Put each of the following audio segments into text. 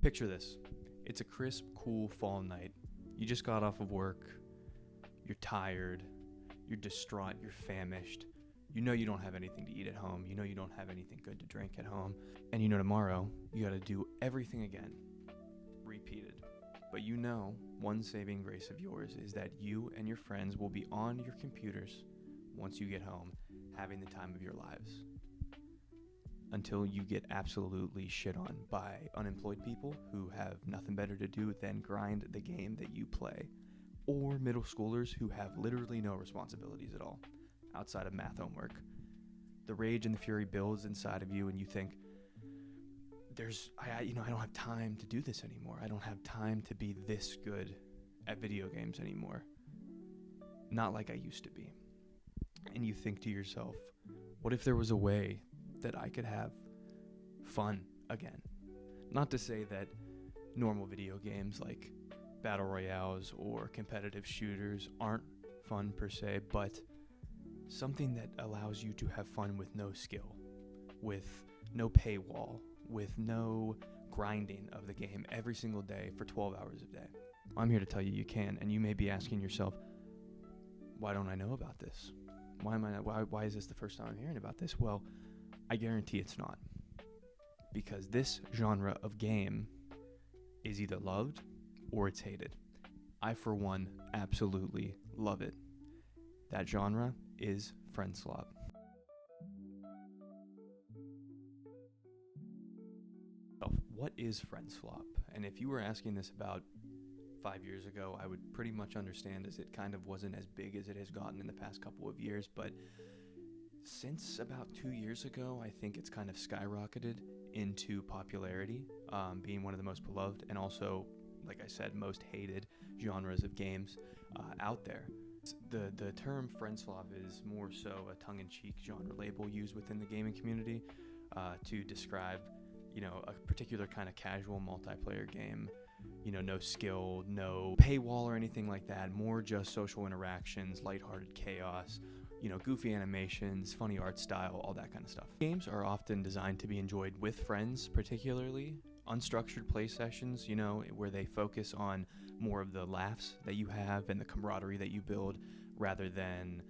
Picture this. It's a crisp, cool fall night. You just got off of work. You're tired. You're distraught. You're famished. You know you don't have anything to eat at home. You know you don't have anything good to drink at home. And you know tomorrow you got to do everything again. Repeated. But you know one saving grace of yours is that you and your friends will be on your computers once you get home, having the time of your lives. Until you get absolutely shit on by unemployed people who have nothing better to do than grind the game that you play, or middle schoolers who have literally no responsibilities at all outside of math homework. The rage and the fury builds inside of you, and you think, I don't have time to do this anymore. I don't have time to be this good at video games anymore. Not like I used to be. And you think to yourself, what if there was a way that I could have fun again? Not to say that normal video games like battle royales or competitive shooters aren't fun per se, but something that allows you to have fun with no skill, with no paywall, with no grinding of the game every single day for 12 hours a day. I'm here to tell you you can, and you may be asking yourself, why don't I know about this? Why is this the first time I'm hearing about this? Well, I guarantee it's not. Because this genre of game is either loved or it's hated. I, for one, absolutely love it. That genre is friend slop. What is friend slop? And if you were asking this about 5 years ago, I would pretty much understand, as it kind of wasn't as big as it has gotten in the past couple of years. But since about 2 years ago, I think it's kind of skyrocketed into popularity, being one of the most beloved and also, like I said, most hated genres of games out there. The term friend slop is more so a tongue-in-cheek genre label used within the gaming community to describe, a particular kind of casual multiplayer game. No skill, no paywall or anything like that. More just social interactions, lighthearted chaos, goofy animations, funny art style, all that kind of stuff. Games are often designed to be enjoyed with friends, particularly unstructured play sessions, where they focus on more of the laughs that you have and the camaraderie that you build rather than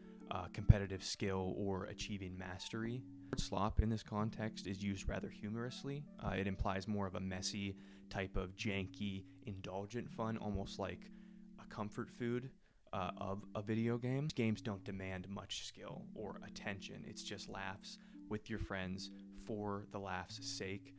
competitive skill or achieving mastery. Slop in this context is used rather humorously. It implies more of a messy type of janky, indulgent fun, almost like a comfort food of a video game. Games don't demand much skill or attention. It's just laughs with your friends for the laughs' sake.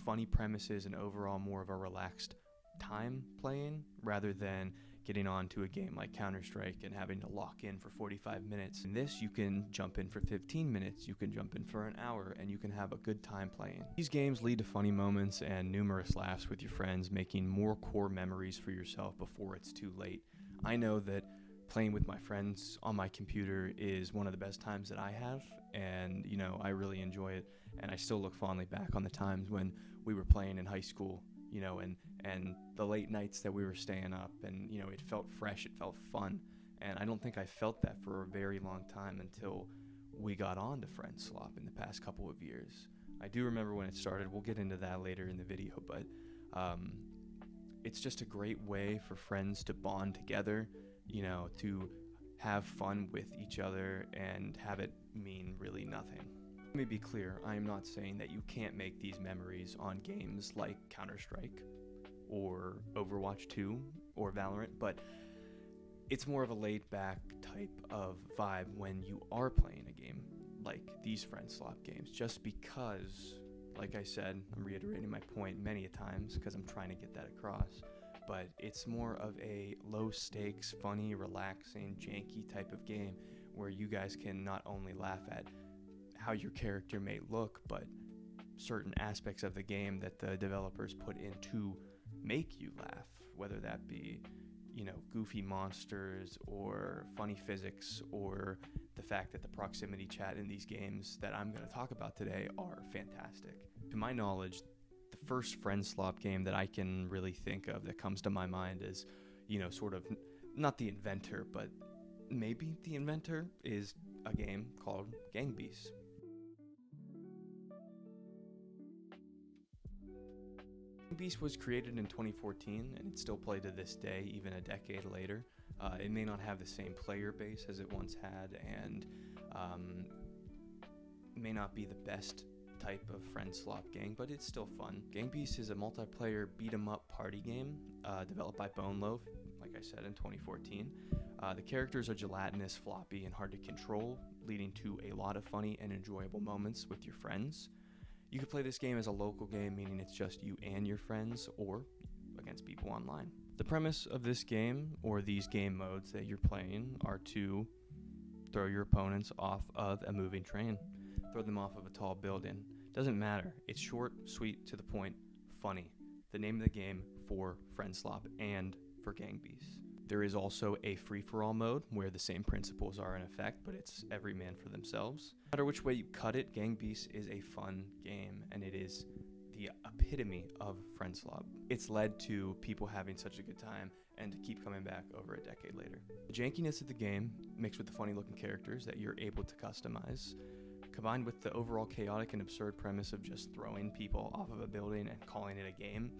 Funny premises and overall more of a relaxed time playing rather than getting on to a game like Counter-Strike and having to lock in for 45 minutes. In this, you can jump in for 15 minutes, you can jump in for an hour, and you can have a good time playing. These games lead to funny moments and numerous laughs with your friends, making more core memories for yourself before it's too late. I know that playing with my friends on my computer is one of the best times that I have, and I really enjoy it, and I still look fondly back on the times when we were playing in high school, and the late nights that we were staying up, and it felt fresh, it felt fun, and I don't think I felt that for a very long time until we got on to friend slop in the past couple of years. I do remember when it started. We'll get into that later in the video, but it's just a great way for friends to bond together, to have fun with each other and have it mean really nothing. Let me be clear, I am not saying that you can't make these memories on games like Counter-Strike or Overwatch 2 or Valorant, but it's more of a laid-back type of vibe when you are playing a game like these friend slop games, just because, like I said, I'm reiterating my point many a times because I'm trying to get that across, but it's more of a low-stakes, funny, relaxing, janky type of game where you guys can not only laugh at how your character may look, but certain aspects of the game that the developers put in to make you laugh, whether that be, goofy monsters or funny physics, or the fact that the proximity chat in these games that I'm going to talk about today are fantastic. To my knowledge, the first friend slop game that I can really think of that comes to my mind is, sort of not the inventor, but maybe the inventor, is a game called Gang Beasts. Beast was created in 2014, and it's still played to this day, even a decade later. It may not have the same player base as it once had, and may not be the best type of friend slop game, but it's still fun. Gang Beast is a multiplayer beat-em-up party game developed by Bone Loaf, like I said, in 2014. The characters are gelatinous, floppy, and hard to control, leading to a lot of funny and enjoyable moments with your friends. You can play this game as a local game, meaning it's just you and your friends, or against people online. The premise of this game, or these game modes that you're playing, are to throw your opponents off of a moving train, throw them off of a tall building. Doesn't matter. It's short, sweet, to the point, funny. The name of the game for Friend Slop and for Gang Beasts. There is also a free-for-all mode where the same principles are in effect, but it's every man for themselves. No matter which way you cut it, Gang Beasts is a fun game, and it is the epitome of Friend Slop. It's led to people having such a good time and to keep coming back over a decade later. The jankiness of the game, mixed with the funny-looking characters that you're able to customize, combined with the overall chaotic and absurd premise of just throwing people off of a building and calling it a game,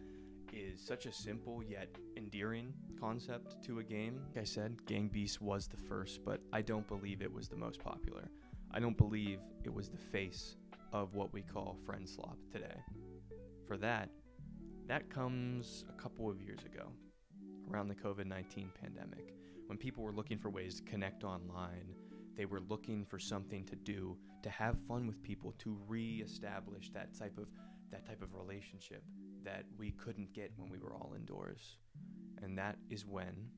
is such a simple yet endearing concept to a game. Like I said, Gang Beasts was the first, but I don't believe it was the most popular. I don't believe it was the face of what we call Friend Slop today. For that comes a couple of years ago, around the COVID-19 pandemic, when people were looking for ways to connect online. They were looking for something to do, to have fun with people, to re-establish that type of relationship that we couldn't get when we were all indoors. And that is when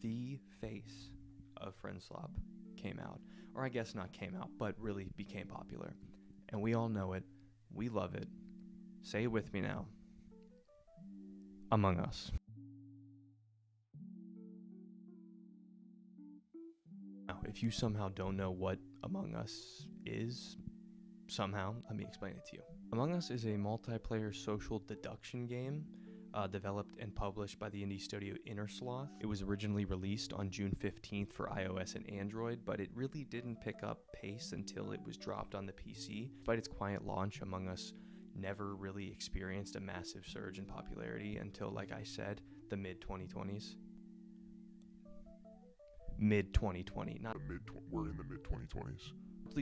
the face of Friend Slop came out. Or I guess not came out, but really became popular. And we all know it. We love it. Say it with me now. Among Us. Now, if you somehow don't know what Among Us is, let me explain it to you. Among Us is a multiplayer social deduction game developed and published by the indie studio Innersloth. It was originally released on June 15th for iOS and Android, but it really didn't pick up pace until it was dropped on the PC. Despite its quiet launch, Among Us never really experienced a massive surge in popularity until, like I said, the mid-2020s. Mid-2020, not we're in the mid-2020s.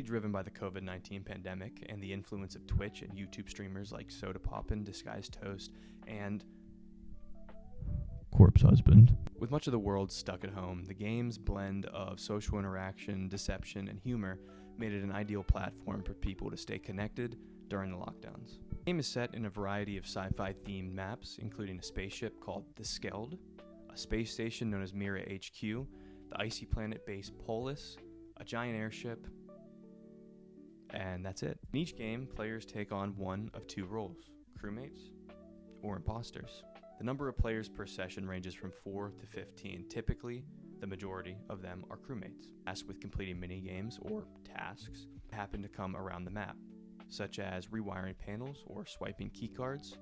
Driven by the COVID-19 pandemic and the influence of Twitch and YouTube streamers like Soda Poppin', Disguised Toast, and Corpse Husband. With much of the world stuck at home, the game's blend of social interaction, deception, and humor made it an ideal platform for people to stay connected during the lockdowns. The game is set in a variety of sci-fi themed maps, including a spaceship called the Skeld, a space station known as Mira HQ, the icy planet base Polis, a giant airship, and that's it. In each game, players take on one of two roles, crewmates or imposters. The number of players per session ranges from 4 to 15. Typically, the majority of them are crewmates, tasked with completing mini-games or tasks that happen to come around the map, such as rewiring panels or swiping keycards.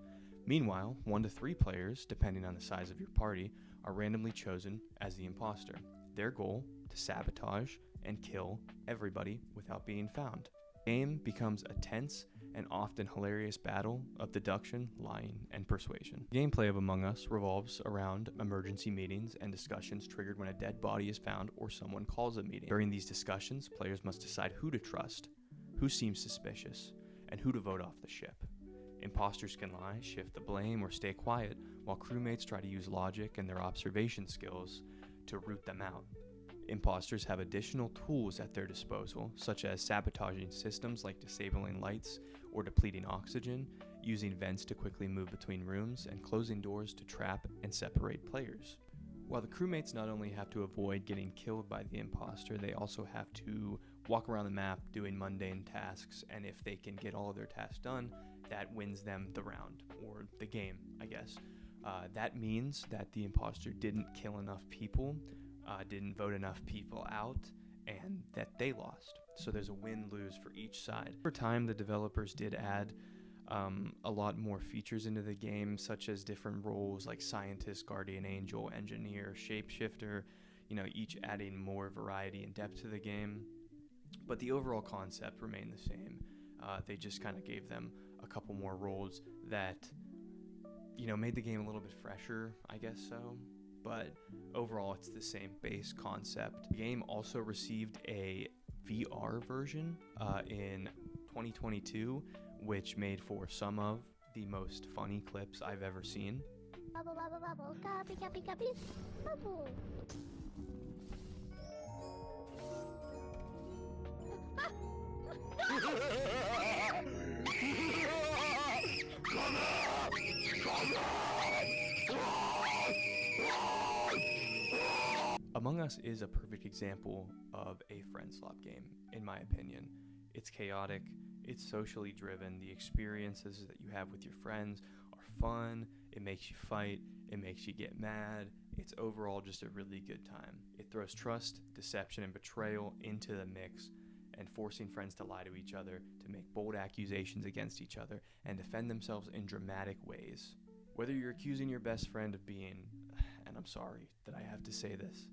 Meanwhile, 1 to 3 players, depending on the size of your party, are randomly chosen as the imposter. Their goal, to sabotage and kill everybody without being found. The game becomes a tense and often hilarious battle of deduction, lying, and persuasion. The gameplay of Among Us revolves around emergency meetings and discussions triggered when a dead body is found or someone calls a meeting. During these discussions, players must decide who to trust, who seems suspicious, and who to vote off the ship. Imposters can lie, shift the blame, or stay quiet, while crewmates try to use logic and their observation skills to root them out. Imposters have additional tools at their disposal, such as sabotaging systems like disabling lights or depleting oxygen, using vents to quickly move between rooms, and closing doors to trap and separate players. While the crewmates not only have to avoid getting killed by the imposter, they also have to walk around the map doing mundane tasks, and if they can get all of their tasks done, that wins them the round, or the game, I guess. That means that the imposter didn't kill enough people, didn't vote enough people out, and that they lost. So there's a win-lose for each side. Over time, the developers did add a lot more features into the game, such as different roles like scientist, guardian angel, engineer, shapeshifter, each adding more variety and depth to the game. But the overall concept remained the same. They just kind of gave them a couple more roles that, made the game a little bit fresher, I guess so. But overall, it's the same base concept. The game also received a VR version in 2022, which made for some of the most funny clips I've ever seen. Bubble, bubble, bubble, copy, copy, copy, bubble. Among Us is a perfect example of a friend slop game, in my opinion. It's chaotic, it's socially driven, the experiences that you have with your friends are fun, it makes you fight, it makes you get mad, it's overall just a really good time. It throws trust, deception, and betrayal into the mix, and forcing friends to lie to each other, to make bold accusations against each other, and defend themselves in dramatic ways. Whether you're accusing your best friend of being, and I'm sorry that I have to say this,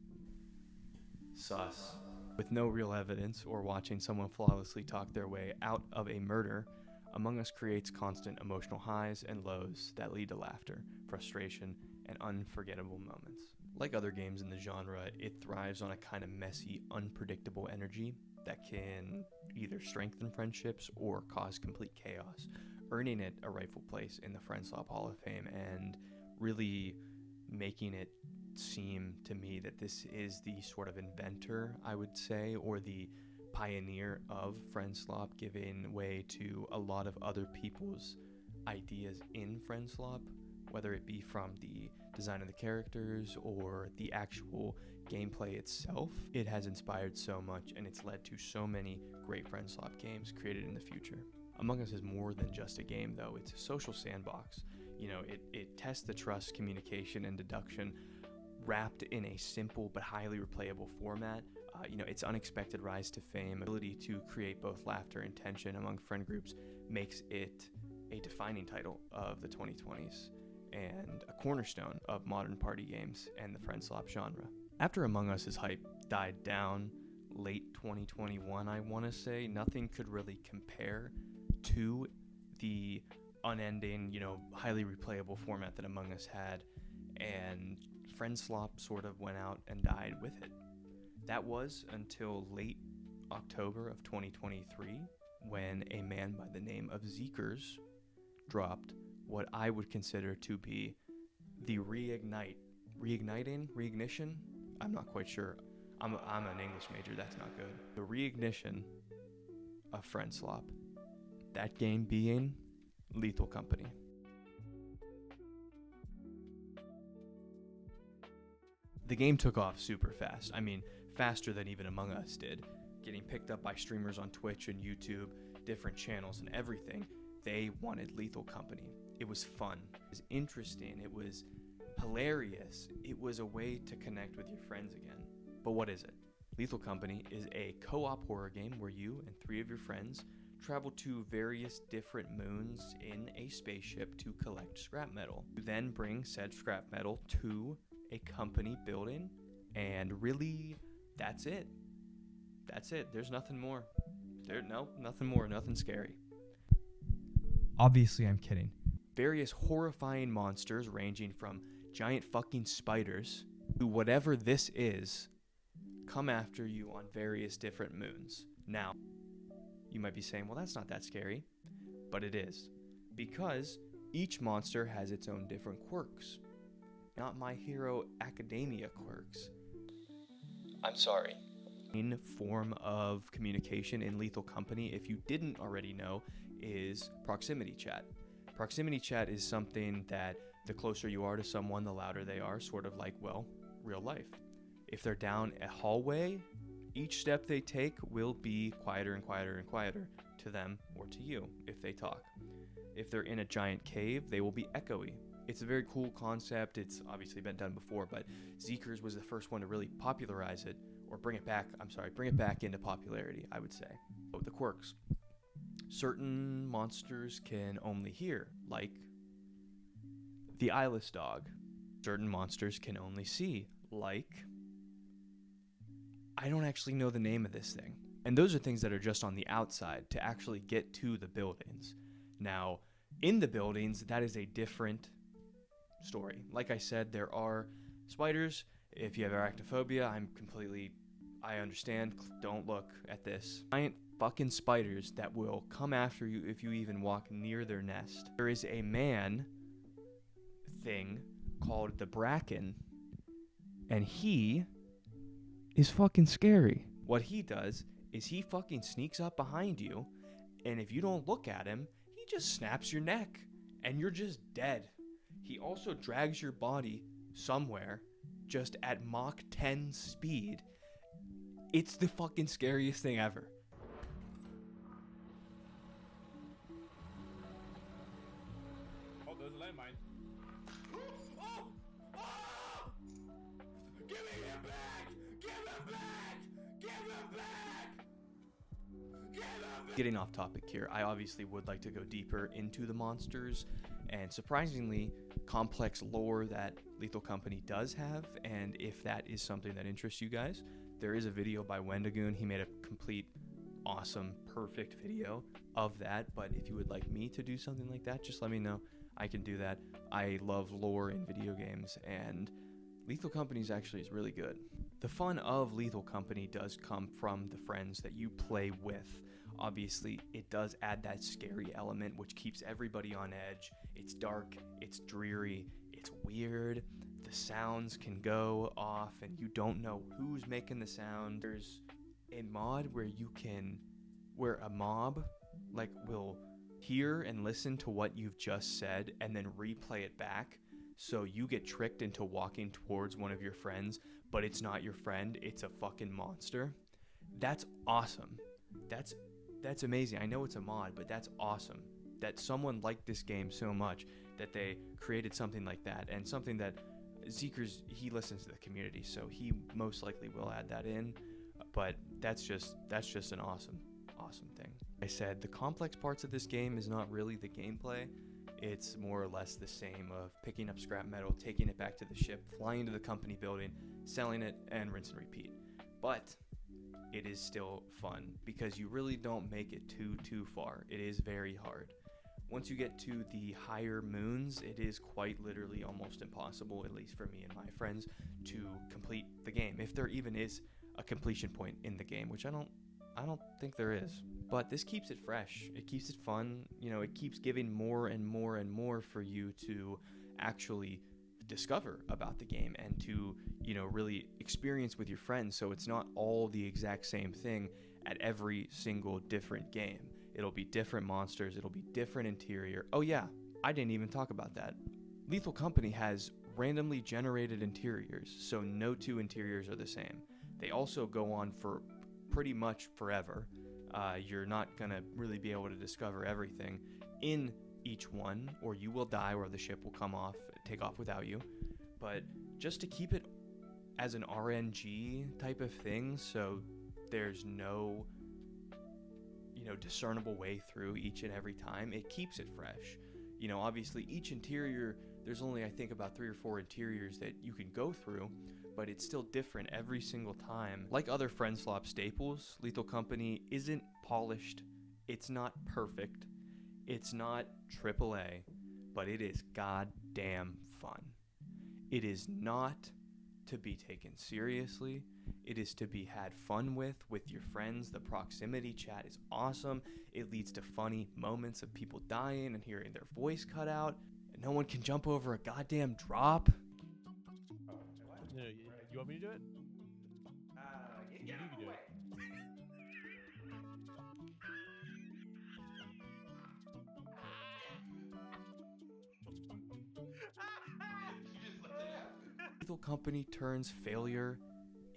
sus, with no real evidence, or watching someone flawlessly talk their way out of a murder, Among Us creates constant emotional highs and lows that lead to laughter, frustration, and unforgettable moments. Like other games in the genre, it thrives on a kind of messy, unpredictable energy that can either strengthen friendships or cause complete chaos, earning it a rightful place in the Friendslop Hall of Fame and really making it seem to me that this is the sort of inventor, I would say, or the pioneer of Friendslop, giving way to a lot of other people's ideas in Friendslop, whether it be from the design of the characters or the actual gameplay itself. It has inspired so much, and it's led to so many great Friendslop games created in the future. Among Us is more than just a game, though. It's a social sandbox. It tests the trust, communication, and deduction wrapped in a simple but highly replayable format. Its unexpected rise to fame, ability to create both laughter and tension among friend groups makes it a defining title of the 2020s and a cornerstone of modern party games and the Friendslop genre. After Among Us's hype died down late 2021, I want to say, nothing could really compare to the unending, highly replayable format that Among Us had, and Friendslop sort of went out and died with it. That was until late October of 2023, when a man by the name of Zeekers dropped what I would consider to be the reignition? I'm not quite sure. I'm an English major, that's not good. The reignition of Friendslop. That game being Lethal Company. The game took off super fast. I mean, faster than even Among Us did. Getting picked up by streamers on Twitch and YouTube, different channels and everything. They wanted Lethal Company. It was fun. It was interesting. It was hilarious. It was a way to connect with your friends again. But what is it? Lethal Company is a co-op horror game where you and 3 of your friends travel to various different moons in a spaceship to collect scrap metal. You then bring said scrap metal to a company building, and really, that's it. That's it. There's nothing more. Nothing more. Nothing scary. Obviously, I'm kidding. Various horrifying monsters ranging from giant fucking spiders to whatever this is come after you on various different moons. Now, you might be saying, well, that's not that scary. But it is. Because each monster has its own different quirks. Not My Hero Academia quirks. I'm sorry. Main form of communication in Lethal Company, if you didn't already know, is proximity chat. Proximity chat is something that the closer you are to someone, the louder they are, sort of like, well, real life. If they're down a hallway, each step they take will be quieter and quieter and quieter to them or to you if they talk. If they're in a giant cave, they will be echoey. It's a very cool concept. It's obviously been done before, but Zeekers was the first one to really popularize it, or bring it back into popularity, I would say. So the quirks. Certain monsters can only hear, like the eyeless dog. Certain monsters can only see, like, I don't actually know the name of this thing. And those are things that are just on the outside to actually get to the buildings. Now, In the buildings, that is a different story. Like I said, there are spiders. If you have arachnophobia, I understand. Don't look at this. Giant fucking spiders that will come after you if you even walk near their nest. There is a man thing called the Bracken, and he is fucking scary. What he does is he fucking sneaks up behind you, and if you don't look at him, he just snaps your neck, and you're just dead. He also drags your body somewhere just at Mach 10 speed. It's the fucking scariest thing ever. Oh, there's a landmine. Oh! Oh! Give me him back! Give him back! Give him back! Give him back! Getting off topic here, I obviously would like to go deeper into the monsters and surprisingly complex lore that Lethal Company does have, and if that is something that interests you guys, there is a video by Wendigoon. He made a complete, awesome, perfect video of that, but if you would like me to do something like that, just let me know. I can do that. I love lore in video games, and Lethal Company is really good. The fun of Lethal Company does come from the friends that you play with. Obviously, it does add that scary element, which keeps everybody on edge. It's dark, it's dreary, it's weird. The sounds can go off and you don't know who's making the sound. There's a mod where a mob will hear and listen to what you've just said and then replay it back. So you get tricked into walking towards one of your friends, but it's not your friend, it's a fucking monster. That's awesome. That's amazing. I know it's a mod, but that's awesome. That someone liked this game so much that they created something like that, and something that Zeeker's, he listens to the community, so he most likely will add that in. But that's just an awesome thing. I said the complex parts of this game is not really the gameplay. It's more or less the same of picking up scrap metal, taking it back to the ship, flying to the company building, selling it, and rinse and repeat. But it is still fun because you really don't make it too far. It is very hard. Once you get to the higher moons, it is quite literally almost impossible, at least for me and my friends, to complete the game. If there even is a completion point in the game, which I don't think there is. But this keeps it fresh. It keeps it fun. You know, it keeps giving more and more and more for you to actually discover about the game and to, really experience with your friends. So it's not all the exact same thing at every single different game. It'll be different monsters. It'll be different interior. Oh yeah, I didn't even talk about that. Lethal Company has randomly generated interiors, so no two interiors are the same. They also go on for pretty much forever. You're not going to really be able to discover everything in each one, or you will die, or the ship will take off without you. But just to keep it as an RNG type of thing, so there's no discernible way through each and every time, it keeps it fresh. Obviously each interior, there's only I think about 3 or 4 interiors that you can go through, but it's still different every single time. Like other Friend Slop staples, Lethal Company isn't polished, it's not perfect, it's not AAA, but it is goddamn fun. It is not to be taken seriously. It is to be had fun with your friends. The proximity chat is awesome. It leads to funny moments of people dying and hearing their voice cut out. And no one can jump over a goddamn drop. No, you want me to do it? You can do it. Lethal Company turns failure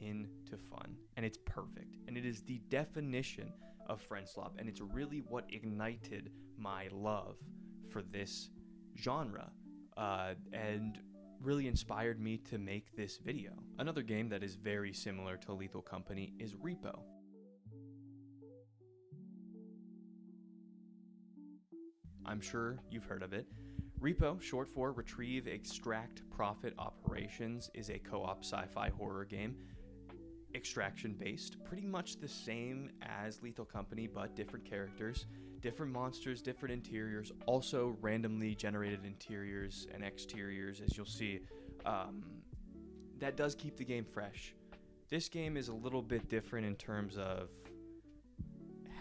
into fun, and it's perfect, and it is the definition of Friend Slop, and it's really what ignited my love for this genre, and really inspired me to make this video. Another game that is very similar to Lethal Company is Repo. I'm sure you've heard of it. Repo, short for Retrieve, Extract, Profit Operations, is a co-op sci-fi horror game. Extraction based, pretty much the same as Lethal Company, but different characters. Different monsters, different interiors, also randomly generated interiors and exteriors, as you'll see. That does keep the game fresh. This game is a little bit different in terms of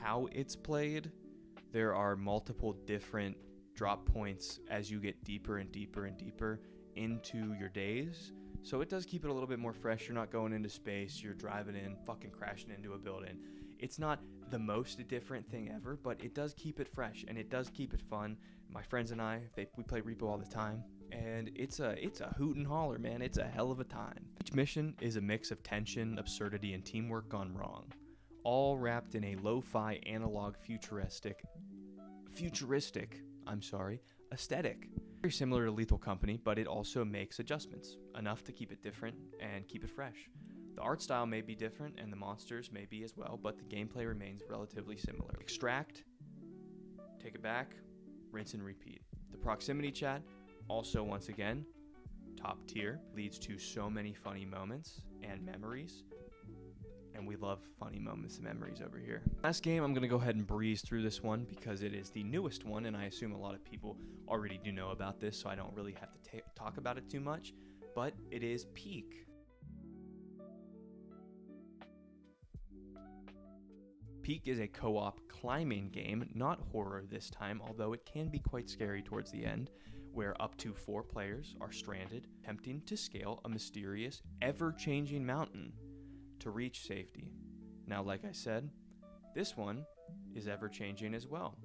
how it's played. There are multiple different drop points as you get deeper and deeper and deeper into your days. So it does keep it a little bit more fresh. You're not going into space. You're driving in, fucking crashing into a building. It's not the most different thing ever, but it does keep it fresh and it does keep it fun. My friends and I, we play Repo all the time, and it's a hoot and holler, man. It's a hell of a time. Each mission is a mix of tension, absurdity, and teamwork gone wrong, all wrapped in a lo-fi analog futuristic aesthetic. Very similar to Lethal Company, but it also makes adjustments, enough to keep it different and keep it fresh. The art style may be different and the monsters may be as well, but the gameplay remains relatively similar. Extract, take it back, rinse and repeat. The proximity chat, also once again, top tier, leads to so many funny moments and memories. And we love funny moments and memories over here. Last game, I'm going to go ahead and breeze through this one because it is the newest one, and I assume a lot of people already do know about this, so I don't really have to talk about it too much. But it is Peak. Peak is a co-op climbing game, not horror this time, although it can be quite scary towards the end, where up to 4 players are stranded, attempting to scale a mysterious, ever-changing mountain to reach safety. Now, like I said, this one is ever-changing as well.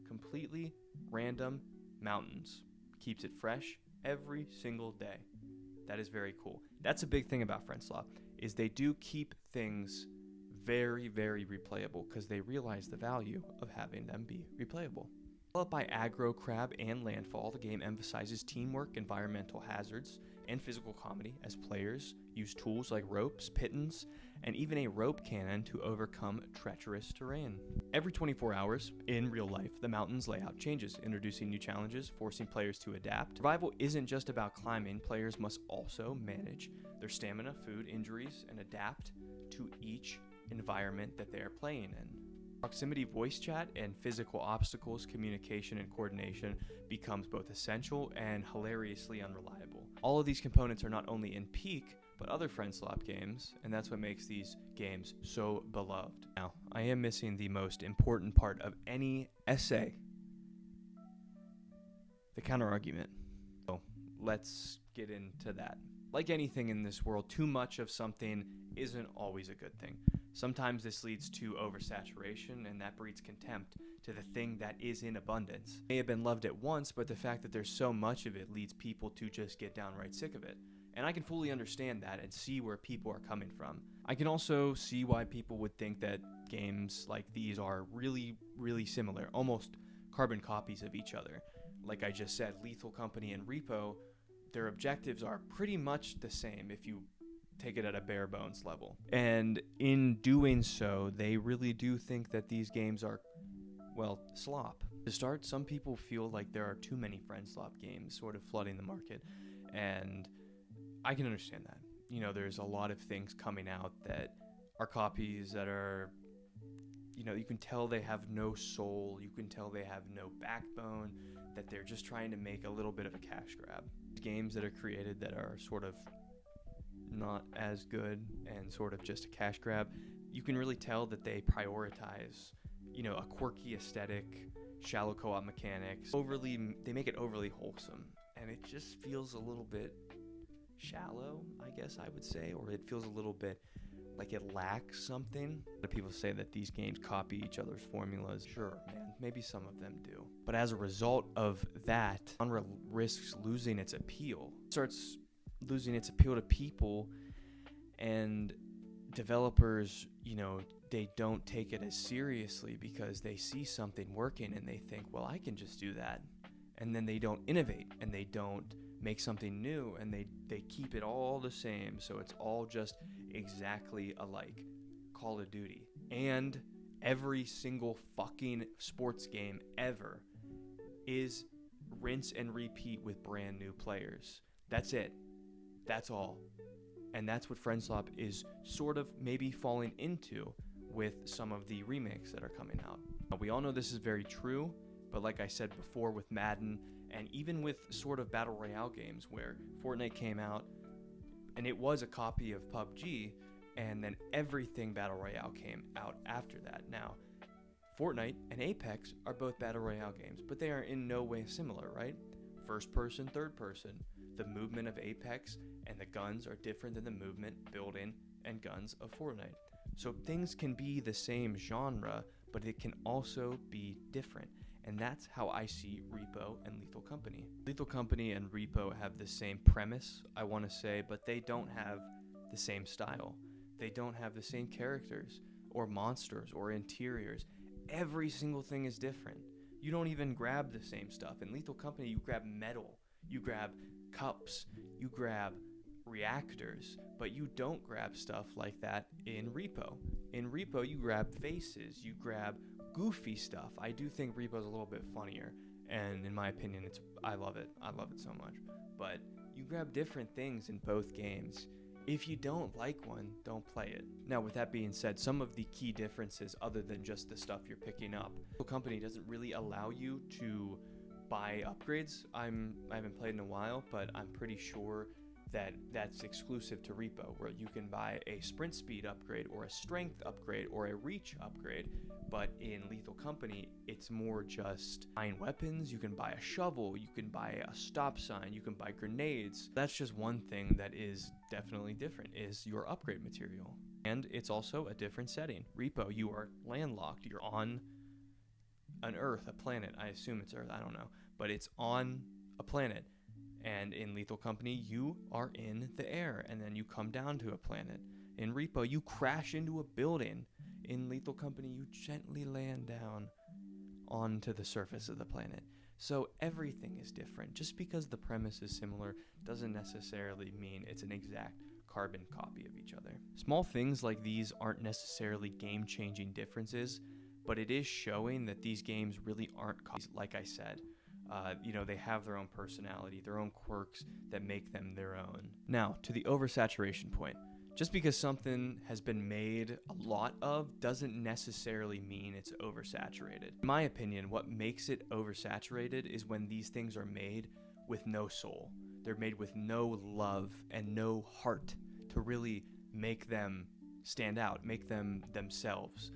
Completely random mountains. Keeps it fresh every single day. That is very cool. That's a big thing about FriendSlop, is they do keep things very, very replayable because they realize the value of having them be replayable. Developed by Aggro, Crab, and Landfall, the game emphasizes teamwork, environmental hazards, and physical comedy as players use tools like ropes, pittons, and even a rope cannon to overcome treacherous terrain. Every 24 hours, in real life, the mountain's layout changes, introducing new challenges, forcing players to adapt. Survival isn't just about climbing, players must also manage their stamina, food, injuries, and adapt to each environment that they are playing in. Proximity voice chat and physical obstacles, communication, and coordination becomes both essential and hilariously unreliable. All of these components are not only in Peak, but other FriendSlop games, and that's what makes these games so beloved. Now, I am missing the most important part of any essay, the counterargument. So let's get into that. Like anything in this world, too much of something isn't always a good thing. Sometimes this leads to oversaturation, and that breeds contempt to the thing that is in abundance. It may have been loved at once, but the fact that there's so much of it leads people to just get downright sick of it. And I can fully understand that and see where people are coming from. I can also see why people would think that games like these are really, really similar, almost carbon copies of each other. Like I just said, Lethal Company and Repo, their objectives are pretty much the same if you take it at a bare bones level. And in doing so, they really do think that these games are, well, slop. To start, some people feel like there are too many FriendSlop games sort of flooding the market, and I can understand that. You know, there's a lot of things coming out that are copies that are, you know, you can tell they have no soul, you can tell they have no backbone, that they're just trying to make a little bit of a cash grab. Games that are created that are sort of not as good and sort of just a cash grab, you can really tell that they prioritize, you know, a quirky aesthetic, shallow co-op mechanics, they make it overly wholesome, and it just feels a little bit shallow, I guess I would say, or it feels a little bit like it lacks something. A lot of people say that these games copy each other's formulas. Sure, man, maybe some of them do. But as a result of that, genre risks losing its appeal. It starts losing its appeal to people, and developers, you know, they don't take it as seriously because they see something working and they think, well, I can just do that. And then they don't innovate and they don't make something new, and they keep it all the same, so it's all just exactly alike. Call of Duty and every single fucking sports game ever is rinse and repeat with brand new players. That's it. That's all. And that's what FriendSlop is sort of maybe falling into with some of the remakes that are coming out. Now, we all know this is very true, but like I said before with Madden, and even with sort of Battle Royale games where Fortnite came out, and it was a copy of PUBG, and then everything Battle Royale came out after that. Now, Fortnite and Apex are both Battle Royale games, but they are in no way similar, right? First person, third person. The movement of Apex and the guns are different than the movement, building, and guns of Fortnite. So things can be the same genre, but it can also be different. And that's how I see Repo and Lethal Company. Lethal Company and Repo have the same premise, I want to say, but they don't have the same style. They don't have the same characters or monsters or interiors. Every single thing is different. You don't even grab the same stuff. In Lethal Company, you grab metal, you grab cups, you grab reactors, but you don't grab stuff like that in Repo. In Repo, you grab faces, you grab goofy stuff. I do think Repo's a little bit funnier, and in my opinion, I love it. I love it so much. But you grab different things in both games. If you don't like one, don't play it. Now, with that being said, some of the key differences, other than just the stuff you're picking up, the company doesn't really allow you to buy upgrades. I haven't played in a while, but I'm pretty sure that that's exclusive to Repo, where you can buy a sprint speed upgrade or a strength upgrade or a reach upgrade. But in Lethal Company, it's more just buying weapons. You can buy a shovel, you can buy a stop sign, you can buy grenades. That's just one thing that is definitely different, is your upgrade material. And it's also a different setting. Repo, you are landlocked. You're on an Earth, a planet. I assume it's Earth, I don't know. But it's on a planet. And in Lethal Company, you are in the air, and then you come down to a planet. In Repo, you crash into a building. In Lethal Company, you gently land down onto the surface of the planet. So everything is different. Just because the premise is similar doesn't necessarily mean it's an exact carbon copy of each other. Small things like these aren't necessarily game-changing differences, but it is showing that these games really aren't copies, like I said. They have their own personality, their own quirks that make them their own. Now, to the oversaturation point. Just because something has been made a lot of doesn't necessarily mean it's oversaturated. In my opinion, what makes it oversaturated is when these things are made with no soul. They're made with no love and no heart to really make them stand out, make them themselves.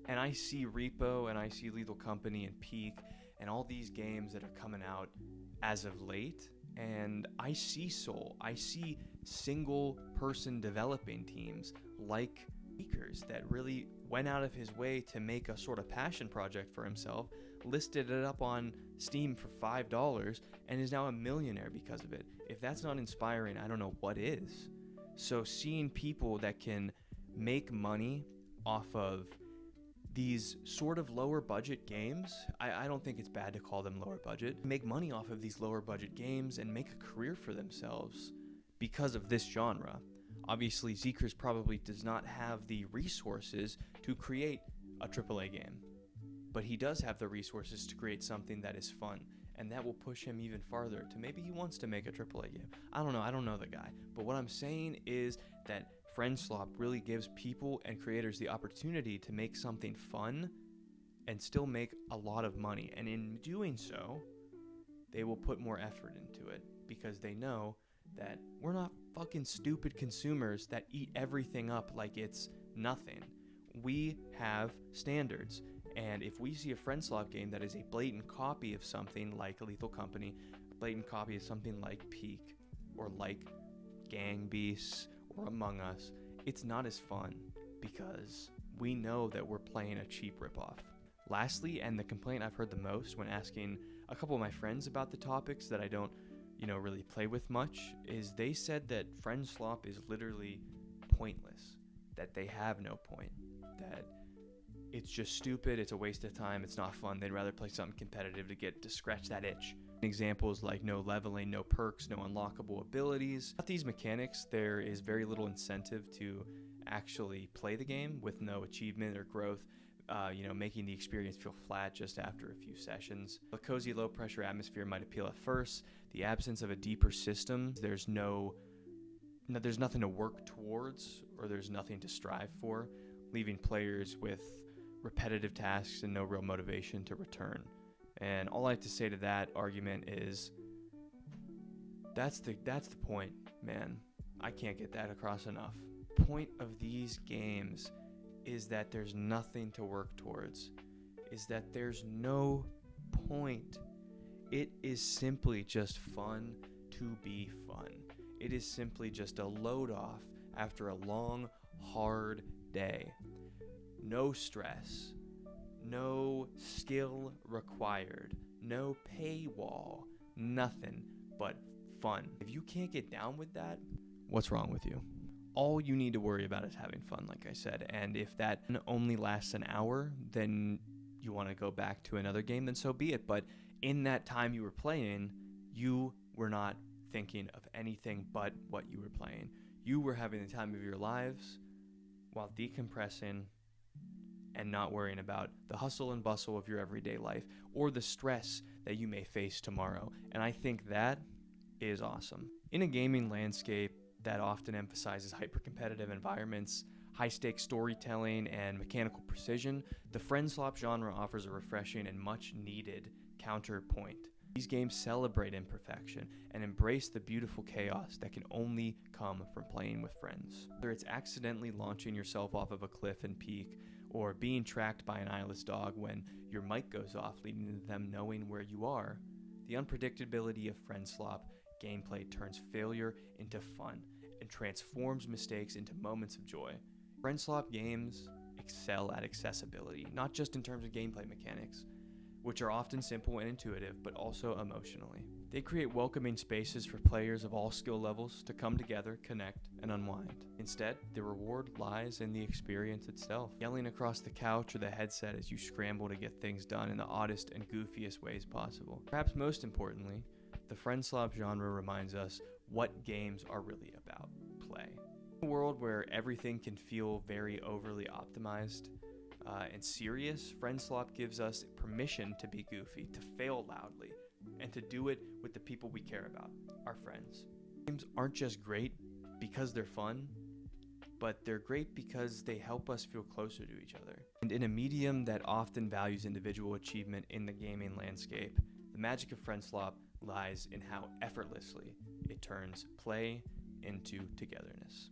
And I see Repo and I see Lethal Company and Peak and all these games that are coming out as of late, and I see soul. I see single person developing teams like Seekers that really went out of his way to make a sort of passion project for himself, listed it up on Steam for $5, and is now a millionaire because of it. If that's not inspiring, I don't know what is. So seeing people that can make money off of these sort of lower budget games, I don't think it's bad to call them lower budget, make money off of these lower budget games and make a career for themselves because of this genre. Obviously, Zeekers probably does not have the resources to create a AAA game, but he does have the resources to create something that is fun, and that will push him even farther to maybe he wants to make a AAA game. I don't know the guy, but what I'm saying is that FriendSlop really gives people and creators the opportunity to make something fun and still make a lot of money. And in doing so, they will put more effort into it because they know that we're not fucking stupid consumers that eat everything up like it's nothing. We have standards. And if we see a FriendSlop game that is a blatant copy of something like Lethal Company, a blatant copy of something like Peak, or like Gang Beasts, or Among Us, it's not as fun because we know that we're playing a cheap ripoff. Lastly, and the complaint I've heard the most when asking a couple of my friends about the topics that I don't, really play with much, is they said that FriendSlop is literally pointless, that they have no point, that it's just stupid, it's a waste of time, it's not fun, they'd rather play something competitive to scratch that itch. Examples like no leveling, no perks, no unlockable abilities. Without these mechanics, there is very little incentive to actually play the game with no achievement or growth, making the experience feel flat just after a few sessions. A cozy low-pressure atmosphere might appeal at first. The absence of a deeper system, there's nothing to work towards, or there's nothing to strive for, leaving players with repetitive tasks and no real motivation to return. And all I have to say to that argument is that's the point, man. I can't get that across enough. Point of these games is that there's nothing to work towards, is that there's no point. It is simply just fun to be fun. It is simply just a load off after a long, hard day. No stress, no skill required, no paywall, nothing but fun. If you can't get down with that, what's wrong with you? All you need to worry about is having fun, like I said. And if that only lasts an hour, then you want to go back to another game, then so be it. But in that time you were playing, you were not thinking of anything but what you were playing. You were having the time of your lives while decompressing and not worrying about the hustle and bustle of your everyday life or the stress that you may face tomorrow. And I think that is awesome. In a gaming landscape that often emphasizes hyper-competitive environments, high-stakes storytelling, and mechanical precision, the friend slop genre offers a refreshing and much-needed counterpoint. These games celebrate imperfection and embrace the beautiful chaos that can only come from playing with friends. Whether it's accidentally launching yourself off of a cliff and peak, or being tracked by an eyeless dog when your mic goes off, leading to them knowing where you are, the unpredictability of friend slop gameplay turns failure into fun and transforms mistakes into moments of joy. Friend slop games excel at accessibility, not just in terms of gameplay mechanics, which are often simple and intuitive, but also emotionally. They create welcoming spaces for players of all skill levels to come together, connect, and unwind. Instead, the reward lies in the experience itself. Yelling across the couch or the headset as you scramble to get things done in the oddest and goofiest ways possible. Perhaps most importantly, the friend slop genre reminds us what games are really about: play. In a world where everything can feel very overly optimized and serious, friend slop gives us permission to be goofy, to fail loudly, and to do it with the people we care about, our friends. Games aren't just great because they're fun, but they're great because they help us feel closer to each other. And in a medium that often values individual achievement in the gaming landscape, the magic of friend slop lies in how effortlessly it turns play into togetherness.